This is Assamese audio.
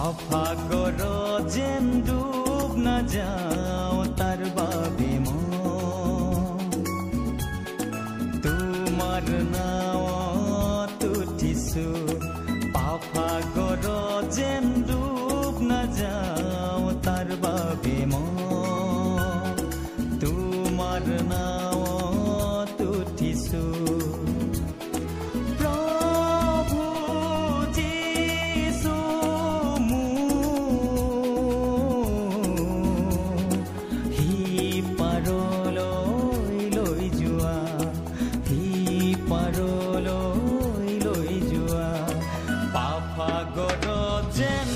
পাফাগৰ যেন ডুব নাযাওঁ তাৰ বাবে তোমাৰ নাৱত উঠিছো পাফাগৰ যেন ডুব নাযাওঁ তাৰ বাবে তোমাৰ নাৱত উঠিছো পাফাগৰ যেন